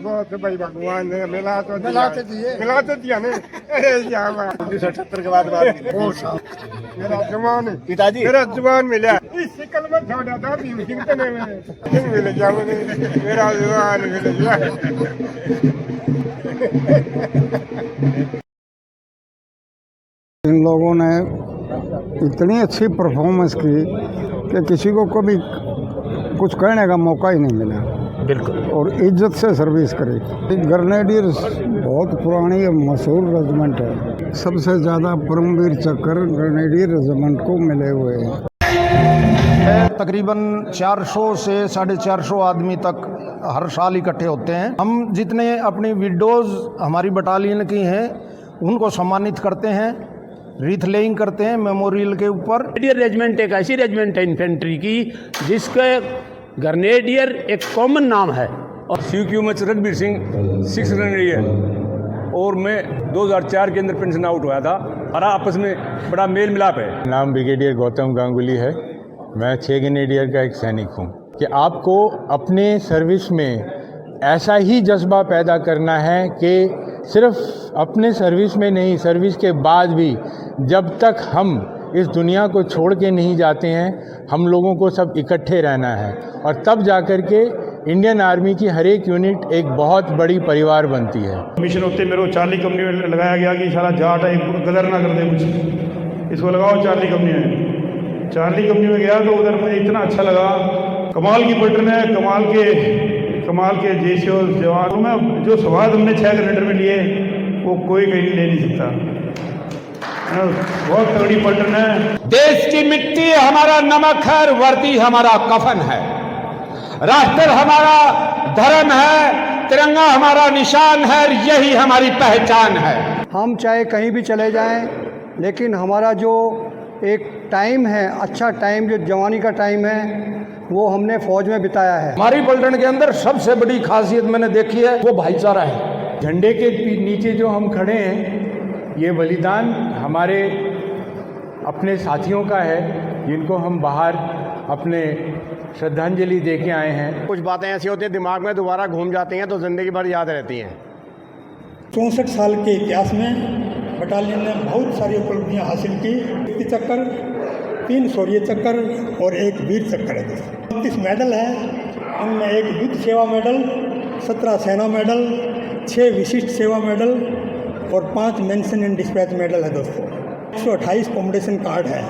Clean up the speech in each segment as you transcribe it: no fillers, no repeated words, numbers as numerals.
वो तो भाई भगवान ने मिला तो दिया ने। अरे यार 1978 के बाद मेरा जवान पिताजी मेरा जवान मिला इस कल में छोड़ा था भीम सिंह ने मिल गया मुझे मेरा जवान मिल गया। इन लोगों ने इतनी अच्छी परफॉर्मेंस की कि किसी को कभी कुछ कहने का मौका ही नहीं मिला। बिल्कुल। और इज्जत से सर्विस करी। ग्रेनेडियर्स बहुत पुरानी और मशहूर रेजिमेंट है। सबसे ज़्यादा परमवीर चक्र ग्रेनेडियर रेजिमेंट को मिले हुए हैं। तकरीबन 400 से 450 आदमी तक हर साल इकट्ठे होते हैं। हम जितने अपनी विडोज़ हमारी बटालियन की हैं उनको सम्मानित करते हैं, रीथ लेइंग करते हैं मेमोरियल के ऊपर। ग्रेनेडियर रेजिमेंट एक ऐसी रेजिमेंट है इन्फेंट्री की जिसके ग्रेनेडियर एक कॉमन नाम है। और CQMH रणबीर सिंह 6 ग्रेनेडियर और मैं 2004 के अंदर पेंशन आउट हुआ था। हमारा आपस में बड़ा मेल मिलाप है। नाम ब्रिगेडियर गौतम गांगुली है। मैं 6 ग्रेनेडियर का एक सैनिक हूँ। कि आपको अपने सर्विस में ऐसा ही जज्बा पैदा करना है कि सिर्फ अपने सर्विस में नहीं, सर्विस के बाद भी जब तक हम इस दुनिया को छोड़ के नहीं जाते हैं, हम लोगों को सब इकट्ठे रहना है। और तब जाकर के इंडियन आर्मी की हर एक यूनिट एक बहुत बड़ी परिवार बनती है। मिशन होते मेरे को चार्ली कंपनी में लगाया गया कि सारा जाट है गदर ना कर दे कुछ, इसको लगाओ चार्ली कंपनी में। चार्ली कंपनी में गया तो उधर मुझे इतना अच्छा लगा। कमाल की पलटन है, कमाल के जैसे जवान में जो स्वाद हमने 6 ग्रेनेडर में लिए वो कोई कहीं ले नहीं सकता। बहुत तगड़ी पलटन है। देश की मिट्टी हमारा नमक है, वर्दी हमारा कफन है, राष्ट्र हमारा धर्म है, तिरंगा हमारा निशान है, यही हमारी पहचान है। हम चाहे कहीं भी चले जाएं, लेकिन हमारा जो एक टाइम है, अच्छा टाइम जो जवानी का टाइम है, वो हमने फौज में बिताया है। हमारी पलटन के अंदर सबसे बड़ी खासियत मैंने देखी है वो भाईचारा है। झंडे के नीचे जो हम खड़े हैं, ये बलिदान हमारे अपने साथियों का है जिनको हम बाहर अपने श्रद्धांजलि दे के आए हैं। कुछ बातें ऐसी होती हैं दिमाग में दोबारा घूम जाती हैं तो ज़िंदगी भर याद रहती हैं। 64 साल के इतिहास में बटालियन ने बहुत सारी उपलब्धियां हासिल की। 30 चक्कर, 3 शौर्य चक्कर और 1 वीर चक्कर है। 32 मेडल है, उनमें 1 युद्ध सेवा मेडल, 17 सेना मेडल, 6 विशिष्ट सेवा मेडल और 5 मेंशन इन डिस्पैच मेडल है दोस्तों। 128 कॉम्पिटिशन कार्ड है।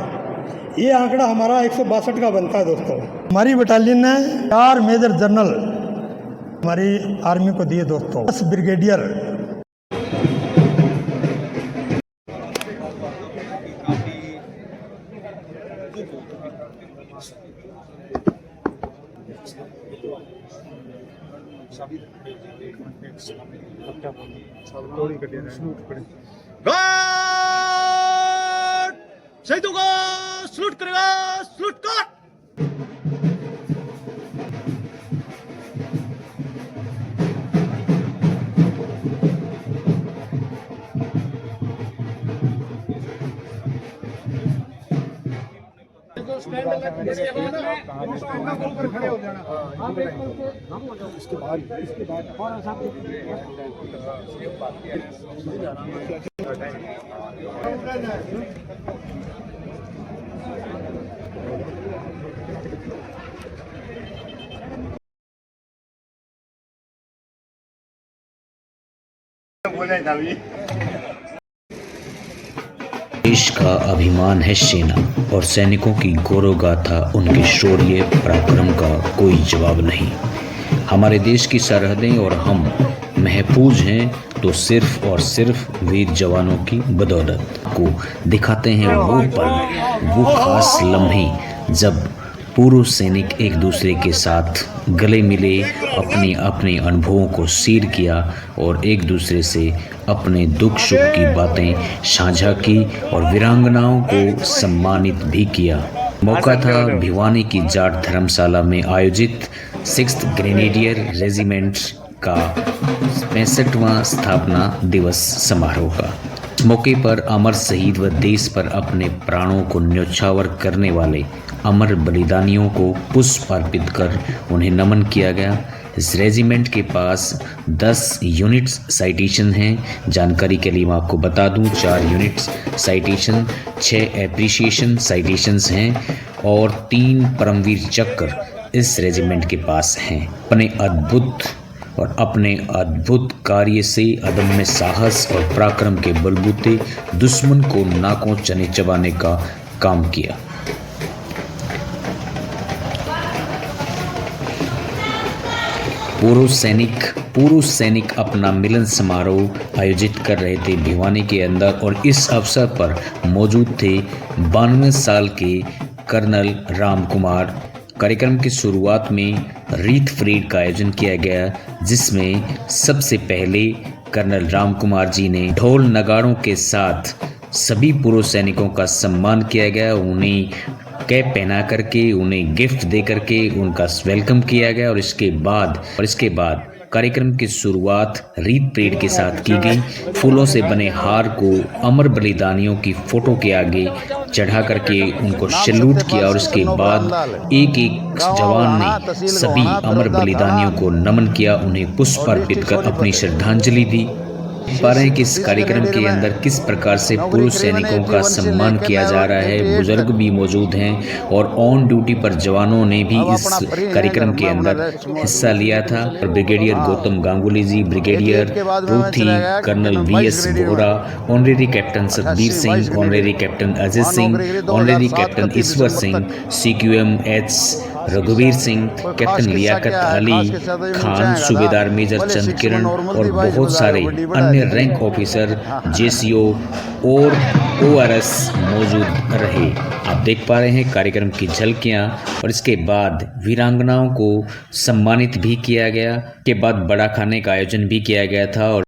ये आंकड़ा हमारा 162 का बनता है दोस्तों। हमारी बटालियन ने 4 मेजर जनरल हमारी आर्मी को दिए दोस्तों। 10 ब्रिगेडियर, शहीदों को सलूट करेगा, सलूट कर। खड़े हो जाना आप एक इसके बाद और देश का अभिमान है सेना और सैनिकों की गौरव गाथा, उनके शौर्य पराक्रम का कोई जवाब नहीं। हमारे देश की सरहदें और हम महफूज हैं तो सिर्फ और सिर्फ वीर जवानों की बदौलत। को दिखाते हैं वो पल, वो खास लम्हे जब पूर्व सैनिक एक दूसरे के साथ गले मिले, अपने अपने अनुभवों को शेयर किया और एक दूसरे से अपने दुख सुख की बातें साझा की और वीरांगनाओं को सम्मानित भी किया। मौका था भिवानी की जाट धर्मशाला में आयोजित 6th ग्रेनेडियर रेजिमेंट का 65वां स्थापना दिवस समारोह का। इस मौके पर अमर शहीद व देश पर अपने प्राणों को न्यौछावर करने वाले अमर बलिदानियों को पुष्प अर्पित कर उन्हें नमन किया गया। इस रेजिमेंट के पास 10 यूनिट्स साइटेशन हैं। जानकारी के लिए मैं आपको बता दूं 4 यूनिट्स साइटेशन, 6 एप्रिसिएशन साइटेशंस हैं और 3 परमवीर चक्र इस रेजिमेंट के पास हैं। अपने अद्भुत कार्य से अदम्य साहस और पराक्रम के बलबूते दुश्मन को नाकों चने चबाने का काम किया। पूर्व सैनिक अपना मिलन समारोह आयोजित कर रहे थे भिवानी के अंदर और इस अवसर पर मौजूद थे 92 साल के कर्नल राम कुमार। कार्यक्रम की शुरुआत में रीत परेड का आयोजन किया गया, जिसमें सबसे पहले कर्नल राम कुमार जी ने ढोल नगाड़ों के साथ सभी पूर्व सैनिकों का सम्मान किया गया। उन्हें कैप पहना करके, उन्हें गिफ्ट दे करके उनका वेलकम किया गया और इसके बाद कार्यक्रम की शुरुआत रीत परेड के साथ की गई। फूलों से बने हार को अमर बलिदानियों की फोटो के आगे चढ़ा करके उनको सैल्यूट किया और इसके बाद एक जवान ने सभी अमर बलिदानियों को नमन किया, उन्हें पुष्प अर्पित कर अपनी श्रद्धांजलि दी। पा रहे हैं कि इस कार्यक्रम के अंदर किस प्रकार से पूर्व सैनिकों का सम्मान किया जा रहा है। बुजुर्ग भी मौजूद हैं और ऑन ड्यूटी पर जवानों ने भी इस कार्यक्रम के अंदर हिस्सा लिया था। Brigadier Gautam Ganguly ji, brigadier Ruthi, colonel VS Bora, honorary captain Satbir Singh, honorary captain Ajay Singh, honorary captain Ishwar Singh, CQM H रघुवीर सिंह, कैप्टन लियाकत अली खान, सूबेदार मेजर चंद किरण और बहुत सारे अन्य रैंक ऑफिसर, JCO और ORS मौजूद रहे। आप देख पा रहे हैं कार्यक्रम की झलकियां और इसके बाद वीरांगनाओं को सम्मानित भी किया गया। के बाद बड़ा खाने का आयोजन भी किया गया था और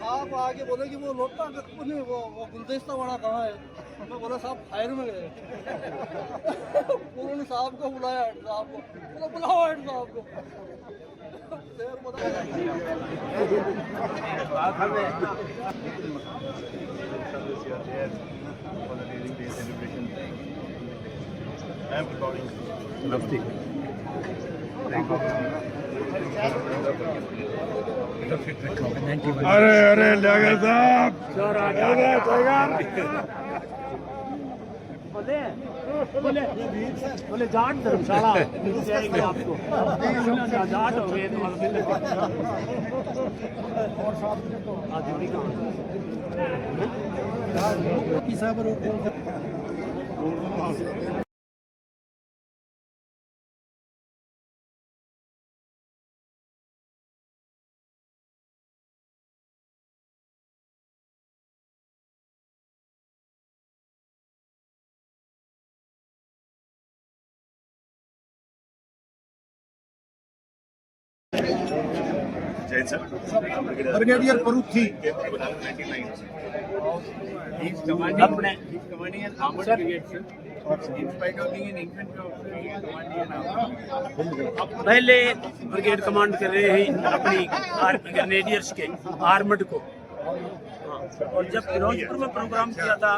आप आगे बोले कि वो लोटा नहीं, वो गुलदस्ता बड़ा कहाँ है। मैं बोला साहब फायर में गए। उन्होंने साहब को बुलाया, हेड साहब को बोला बुलाओ हेड साहब को। अरे अरे लियाकत साहब बोले जाट धर्मशाला जाएंगे आपको जाट हो गए तो ब्रिगेडियर परुथी पहले ब्रिगेड कमांड कर रहे हैं अपनी ग्रेनेडियर्स के आर्मड को। और जब फिरोजपुर में प्रोग्राम किया था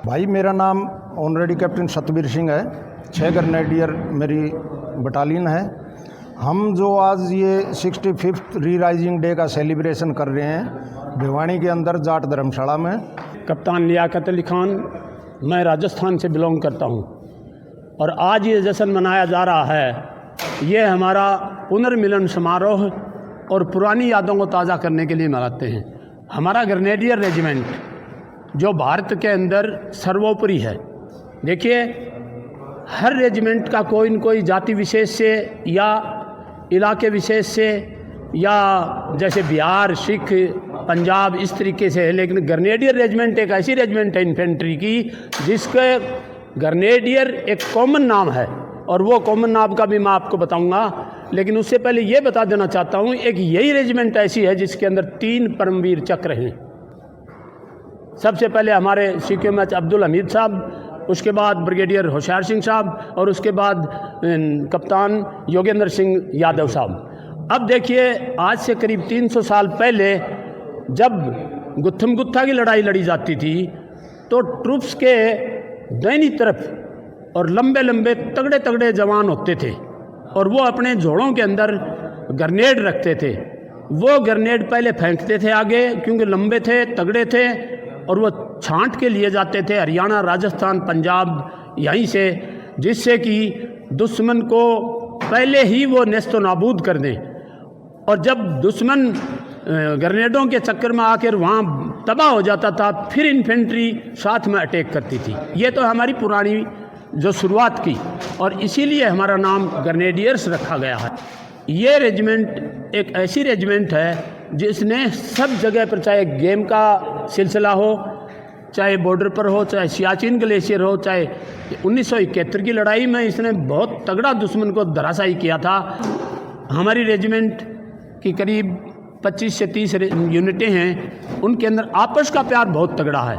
भाई मेरा नाम ऑनरेडी कैप्टन सतबीर सिंह है। 6 ग्रेनेडियर मेरी बटालियन है। हम जो आज ये 65th री राइजिंग डे का सेलिब्रेशन कर रहे हैं भिवानी के अंदर जाट धर्मशाला में। कप्तान लियाकत अली खान, मैं राजस्थान से बिलोंग करता हूँ और आज ये जश्न मनाया जा रहा है। ये हमारा पुनर्मिलन समारोह और पुरानी यादों को ताज़ा करने के लिए मनाते हैं। हमारा ग्रेनेडियर रेजिमेंट जो भारत के अंदर सर्वोपरि है। देखिए, हर रेजिमेंट का कोई न कोई जाति विशेष से या इलाके विशेष से या जैसे बिहार, सिख, पंजाब इस तरीके से है, लेकिन ग्रेनेडियर रेजिमेंट एक ऐसी रेजिमेंट है इन्फेंट्री की जिसके ग्रेनेडियर एक कॉमन नाम है और वो कॉमन नाम का भी मैं आपको बताऊंगा। लेकिन उससे पहले ये बता देना चाहता हूँ, एक यही रेजिमेंट ऐसी है जिसके अंदर 3 परमवीर चक्र हैं। सबसे पहले हमारे CQMH अब्दुल हमीद साहब, उसके बाद ब्रिगेडियर होशियार सिंह साहब और उसके बाद कप्तान योगेंद्र सिंह यादव साहब। अब देखिए, आज से करीब 300 साल पहले जब गुत्थम गुत्था की लड़ाई लड़ी जाती थी तो ट्रूप्स के दाहिनी तरफ और लंबे लंबे तगड़े तगड़े जवान होते थे और वो अपने झोड़ों के अंदर ग्रेनेड रखते थे। वो ग्रेनेड पहले फेंकते थे आगे क्योंकि लंबे थे, तगड़े थे, और वो छांट के लिए जाते थे हरियाणा, राजस्थान, पंजाब यहीं से, जिससे कि दुश्मन को पहले ही वो नेस्तो नाबूद कर दें। और जब दुश्मन ग्रेनेडों के चक्कर में आकर वहाँ तबाह हो जाता था, फिर इन्फेंट्री साथ में अटैक करती थी। ये तो हमारी पुरानी जो शुरुआत की और इसीलिए हमारा नाम ग्रेनेडियर्स रखा गया है। ये रेजिमेंट एक ऐसी रेजिमेंट है जिसने सब जगह पर, चाहे गेम का सिलसिला हो, चाहे बॉर्डर पर हो, चाहे सियाचिन ग्लेशियर हो, चाहे 1971 की लड़ाई में इसने बहुत तगड़ा दुश्मन को धराशायी किया था। हमारी रेजिमेंट की करीब 25 से 30 यूनिटें हैं, उनके अंदर आपस का प्यार बहुत तगड़ा है।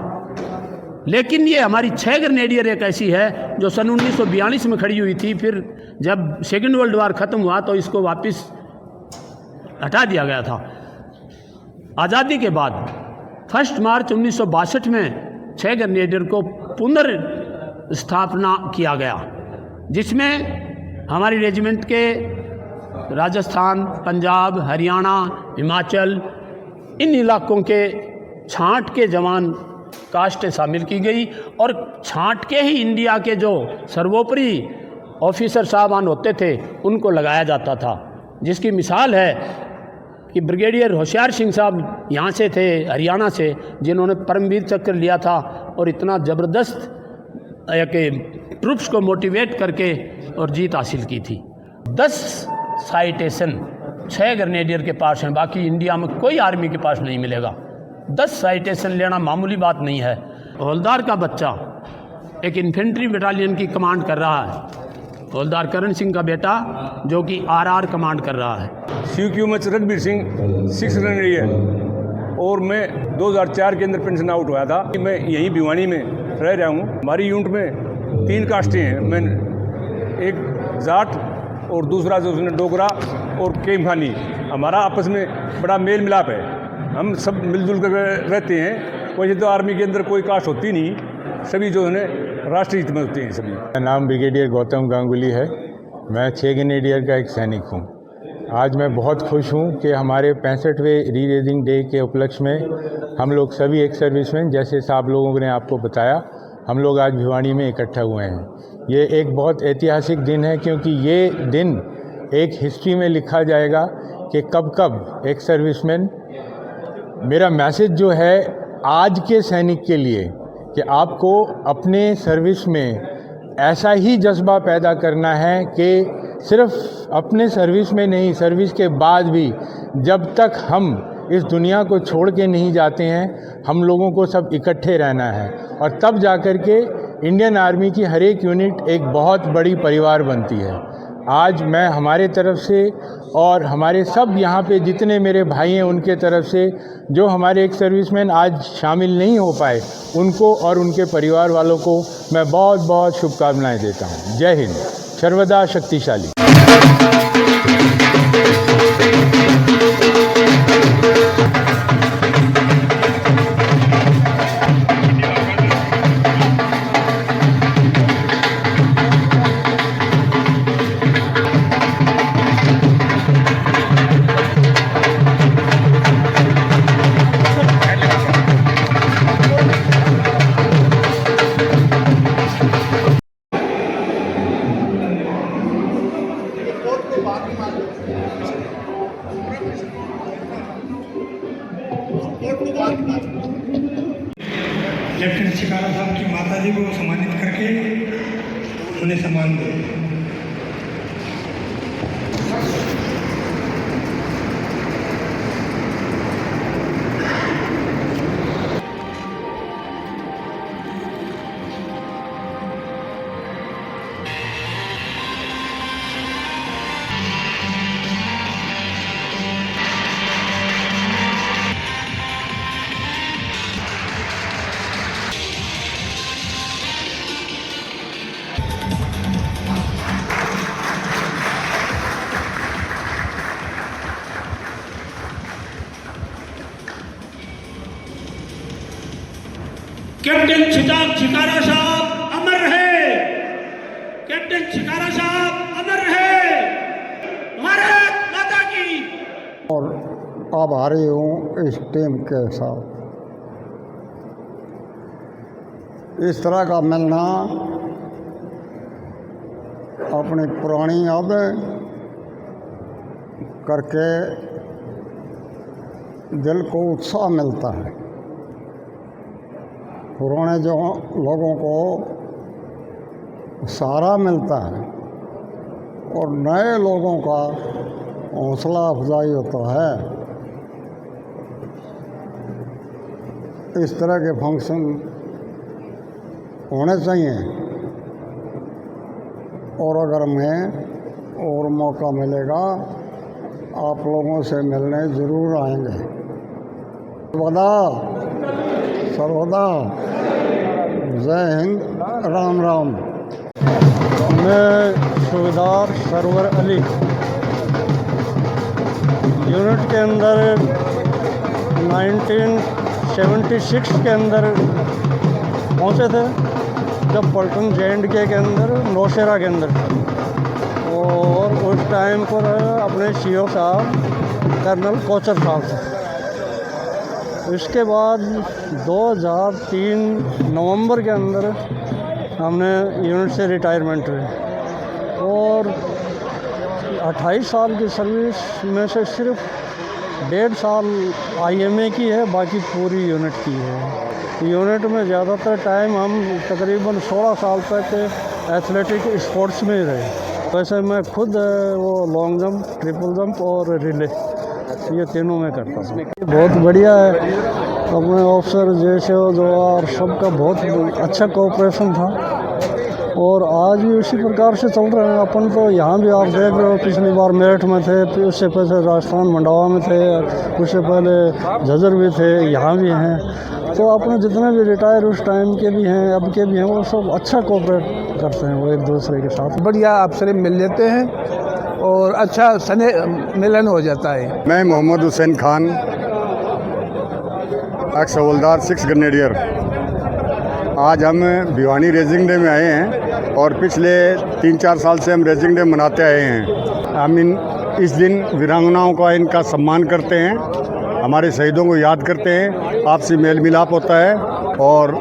लेकिन ये हमारी 6 ग्रेनेडियर एक ऐसी है जो सन 1942 में खड़ी हुई थी। फिर जब सेकेंड वर्ल्ड वार ख़त्म हुआ तो इसको वापस हटा दिया गया था। आज़ादी के बाद 1 मार्च 1962 में 6 ग्रेनेडियर को पुनर्स्थापना किया गया, जिसमें हमारी रेजिमेंट के राजस्थान, पंजाब, हरियाणा, हिमाचल इन इलाकों के छांट के जवान कास्टें शामिल की गई और छांट के ही इंडिया के जो सर्वोपरि ऑफिसर साहबान होते थे उनको लगाया जाता था। जिसकी मिसाल है कि ब्रिगेडियर होशियार सिंह साहब यहाँ से थे, हरियाणा से, जिन्होंने परमवीर चक्र लिया था और इतना ज़बरदस्त एक ट्रूप्स को मोटिवेट करके और जीत हासिल की थी। 10 साइटेशन 6 ग्रेनेडियर के पास हैं, बाकी इंडिया में कोई आर्मी के पास नहीं मिलेगा। 10 साइटेशन लेना मामूली बात नहीं है। हवलदार का बच्चा एक इन्फेंट्री बटालियन की कमांड कर रहा है, हवलदार करण सिंह का बेटा जो कि RR कमांड कर रहा है। CQMH रणबीर सिंह 6 ग्रेनेडियर और मैं 2004 के अंदर पेंशन आउट हुआ था। मैं यहीं भिवानी में रह रहा हूँ। हमारी यूनिट में 3 कास्टें हैं, मैं एक जाट और दूसरा जो उसने डोगरा और केमखानी। हमारा आपस में बड़ा मेल मिलाप है, हम सब मिलजुल कर रहते हैं। वैसे तो आर्मी के अंदर कोई कास्ट होती नहीं, सभी जो है राष्ट्रीय हित में होते हैं सभी। मेरा नाम ब्रिगेडियर गौतम गांगुली है। मैं 6 ग्रेनेडियर का एक सैनिक हूँ। आज मैं बहुत खुश हूँ कि हमारे 65वें री रेजिंग डे के उपलक्ष्य में हम लोग सभी एक सर्विसमैन, जैसे साहब लोगों ने आपको बताया, हम लोग आज भिवानी में इकट्ठा हुए हैं। ये एक बहुत ऐतिहासिक दिन है क्योंकि ये दिन एक हिस्ट्री में लिखा जाएगा कि कब कब एक सर्विसमैन, मेरा मैसेज जो है आज के सैनिक के लिए कि आपको अपने सर्विस में ऐसा ही जज्बा पैदा करना है कि सिर्फ अपने सर्विस में नहीं, सर्विस के बाद भी जब तक हम इस दुनिया को छोड़ के नहीं जाते हैं। हम लोगों को सब इकट्ठे रहना है और तब जाकर के इंडियन आर्मी की हर एक यूनिट एक बहुत बड़ी परिवार बनती है। आज मैं हमारे तरफ से और हमारे सब यहाँ पे जितने मेरे भाई हैं उनके तरफ से जो हमारे एक सर्विसमैन आज शामिल नहीं हो पाए उनको और उनके परिवार वालों को मैं बहुत बहुत शुभकामनाएं देता हूँ। जय हिंद, सर्वदा शक्तिशाली। लेफ्टिनेंट शिकारा साहब की माता जी को सम्मानित करके उन्हें सम्मान दो। कैप्टन शिकारा साहब अमर रहे, कैप्टन शिकारा साहब अमर रहे, भारत माता की। और आभारी हूँ इस टीम के साथ। इस तरह का मिलना अपनी पुरानी यादें करके दिल को उत्साह मिलता है। पुराने जो लोगों को सहारा मिलता है और नए लोगों का हौसला अफजाई होता है। इस तरह के फंक्शन होने चाहिए और अगर मैं और मौका मिलेगा आप लोगों से मिलने ज़रूर आएंगे। सर्वदा जय हिंद, राम राम। मैं सूबेदार सरवर अली यूनिट के अंदर 1976 के अंदर पहुंचे थे, जब पलटन JNK के अंदर नौशेरा के अंदर, और उस टाइम पर अपने CO साहब कर्नल कोचर साहब थे। इसके बाद 2003 नवंबर के अंदर हमने यूनिट से रिटायरमेंट हुई और 28 साल की सर्विस में से सिर्फ 1.5 साल IMA की है, बाकी पूरी यूनिट की है। यूनिट में ज़्यादातर टाइम हम तकरीबन 16 साल तक एथलेटिक स्पोर्ट्स में ही रहे। वैसे मैं खुद वो लॉन्ग जंप, ट्रिपल जंप और रिले ये तीनों में करता हूँ। बहुत बढ़िया है। अपने ऑफिसर जैसे जवार सबका बहुत अच्छा कोऑपरेशन था और आज भी उसी प्रकार से चल रहे हैं। अपन तो यहाँ भी आप देख रहे हो, पिछली बार मेरठ में थे, उससे पहले राजस्थान मंडावा में थे, उससे पहले झज्जर भी थे, यहाँ भी हैं। तो अपने जितने भी रिटायर उस टाइम के भी हैं, अब के भी हैं, वो सब अच्छा कोऑपरेट करते हैं वो एक दूसरे के साथ। बढ़िया अफसर मिल लेते हैं और अच्छा मिलन हो जाता है। मैं मोहम्मद हुसैन खान, एक्स हवलदार 6 ग्रेनेडियर। आज हम भिवानी रेजिंग डे में आए हैं और पिछले 3-4 साल से हम रेजिंग डे मनाते आए हैं। हम इस दिन वीरांगनाओं का इनका सम्मान करते हैं, हमारे शहीदों को याद करते हैं, आपसी मेल मिलाप होता है और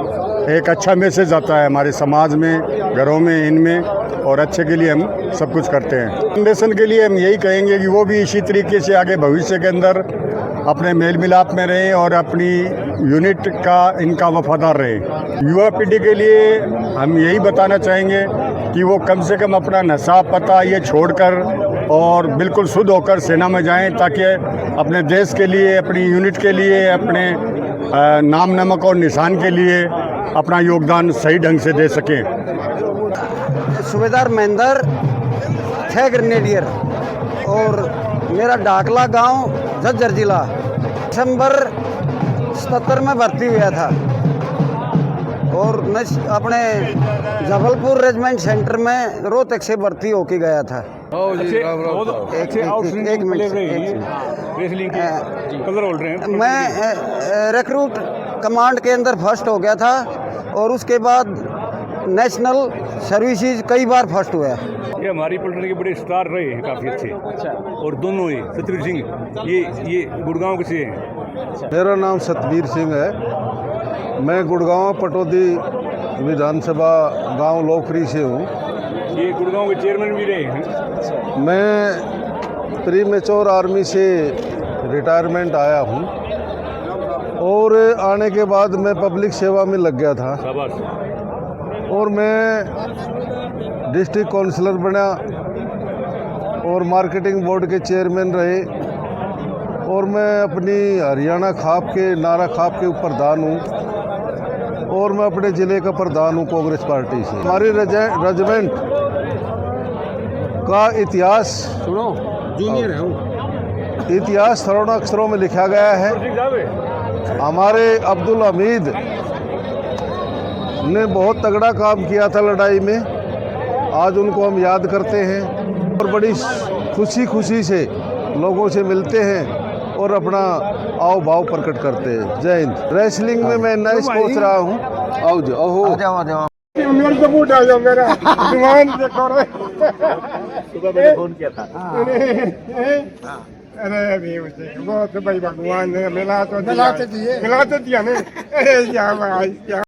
एक अच्छा मैसेज आता है हमारे समाज में, घरों में, इनमें, और अच्छे के लिए हम सब कुछ करते हैं। फाउंडेशन के लिए हम यही कहेंगे कि वो भी इसी तरीके से आगे भविष्य के अंदर अपने मेल मिलाप में रहें और अपनी यूनिट का इनका वफादार रहें। युवा पीढ़ी के लिए हम यही बताना चाहेंगे कि वो कम से कम अपना नशा पता ये छोड़कर और बिल्कुल शुद्ध होकर सेना में जाएं ताकि अपने देश के लिए, अपनी यूनिट के लिए, अपने नाम नमक और निशान के लिए अपना योगदान सही ढंग से दे सकें। सूबेदार महेंद्र, 6 ग्रेनेडियर और मेरा डाकला गांव झज्जर जिला। दिसंबर 77 में भर्ती हुआ था और मैं अपने जबलपुर रेजिमेंट सेंटर में रोहतक से भर्ती होके गया था। मैं रिक्रूट कमांड के अंदर फर्स्ट हो गया था और उसके बाद नेशनल सर्विसेज कई बार फर्स्ट हुआ। ये हमारी पलटन के बड़े स्टार रहे हैं, काफ़ी अच्छे। और दोनों ही सतवीर सिंह ये गुड़गांव के से हैं। मेरा नाम सतवीर सिंह है। मैं गुड़गांव पटौदी विधानसभा गांव लोकरी से हूँ। ये गुड़गांव के चेयरमैन भी रहे हैं। मैं प्री मेच्योर आर्मी से रिटायरमेंट आया हूँ और आने के बाद मैं पब्लिक सेवा में लग गया था और मैं डिस्ट्रिक्ट काउंसलर बना और मार्केटिंग बोर्ड के चेयरमैन रहे और मैं अपनी हरियाणा खाप के नारा खाप के प्रधान हूँ और मैं अपने ज़िले का प्रधान हूँ कांग्रेस पार्टी से। हमारी रेजिमेंट का इतिहास जूनियर है, इतिहास स्वर्ण अक्षरों में लिखा गया है। हमारे अब्दुल हमीद ने बहुत तगड़ा काम किया था लड़ाई में, आज उनको हम याद करते हैं और बड़ी खुशी से लोगों से मिलते हैं और अपना आओ भाव प्रकट करते हैं। जय हिंद। रेसलिंग में मैं 19 पहुंच रहा हूँ। आओ जाओ। मेरे को बूढ़ा जाओ मेरा दुकान देखो रे। सुबह मैंने फोन किया था। अरे अभी बहुत भाई भगवान ने मिला तो दिया ने। अरे क्या भाई क्या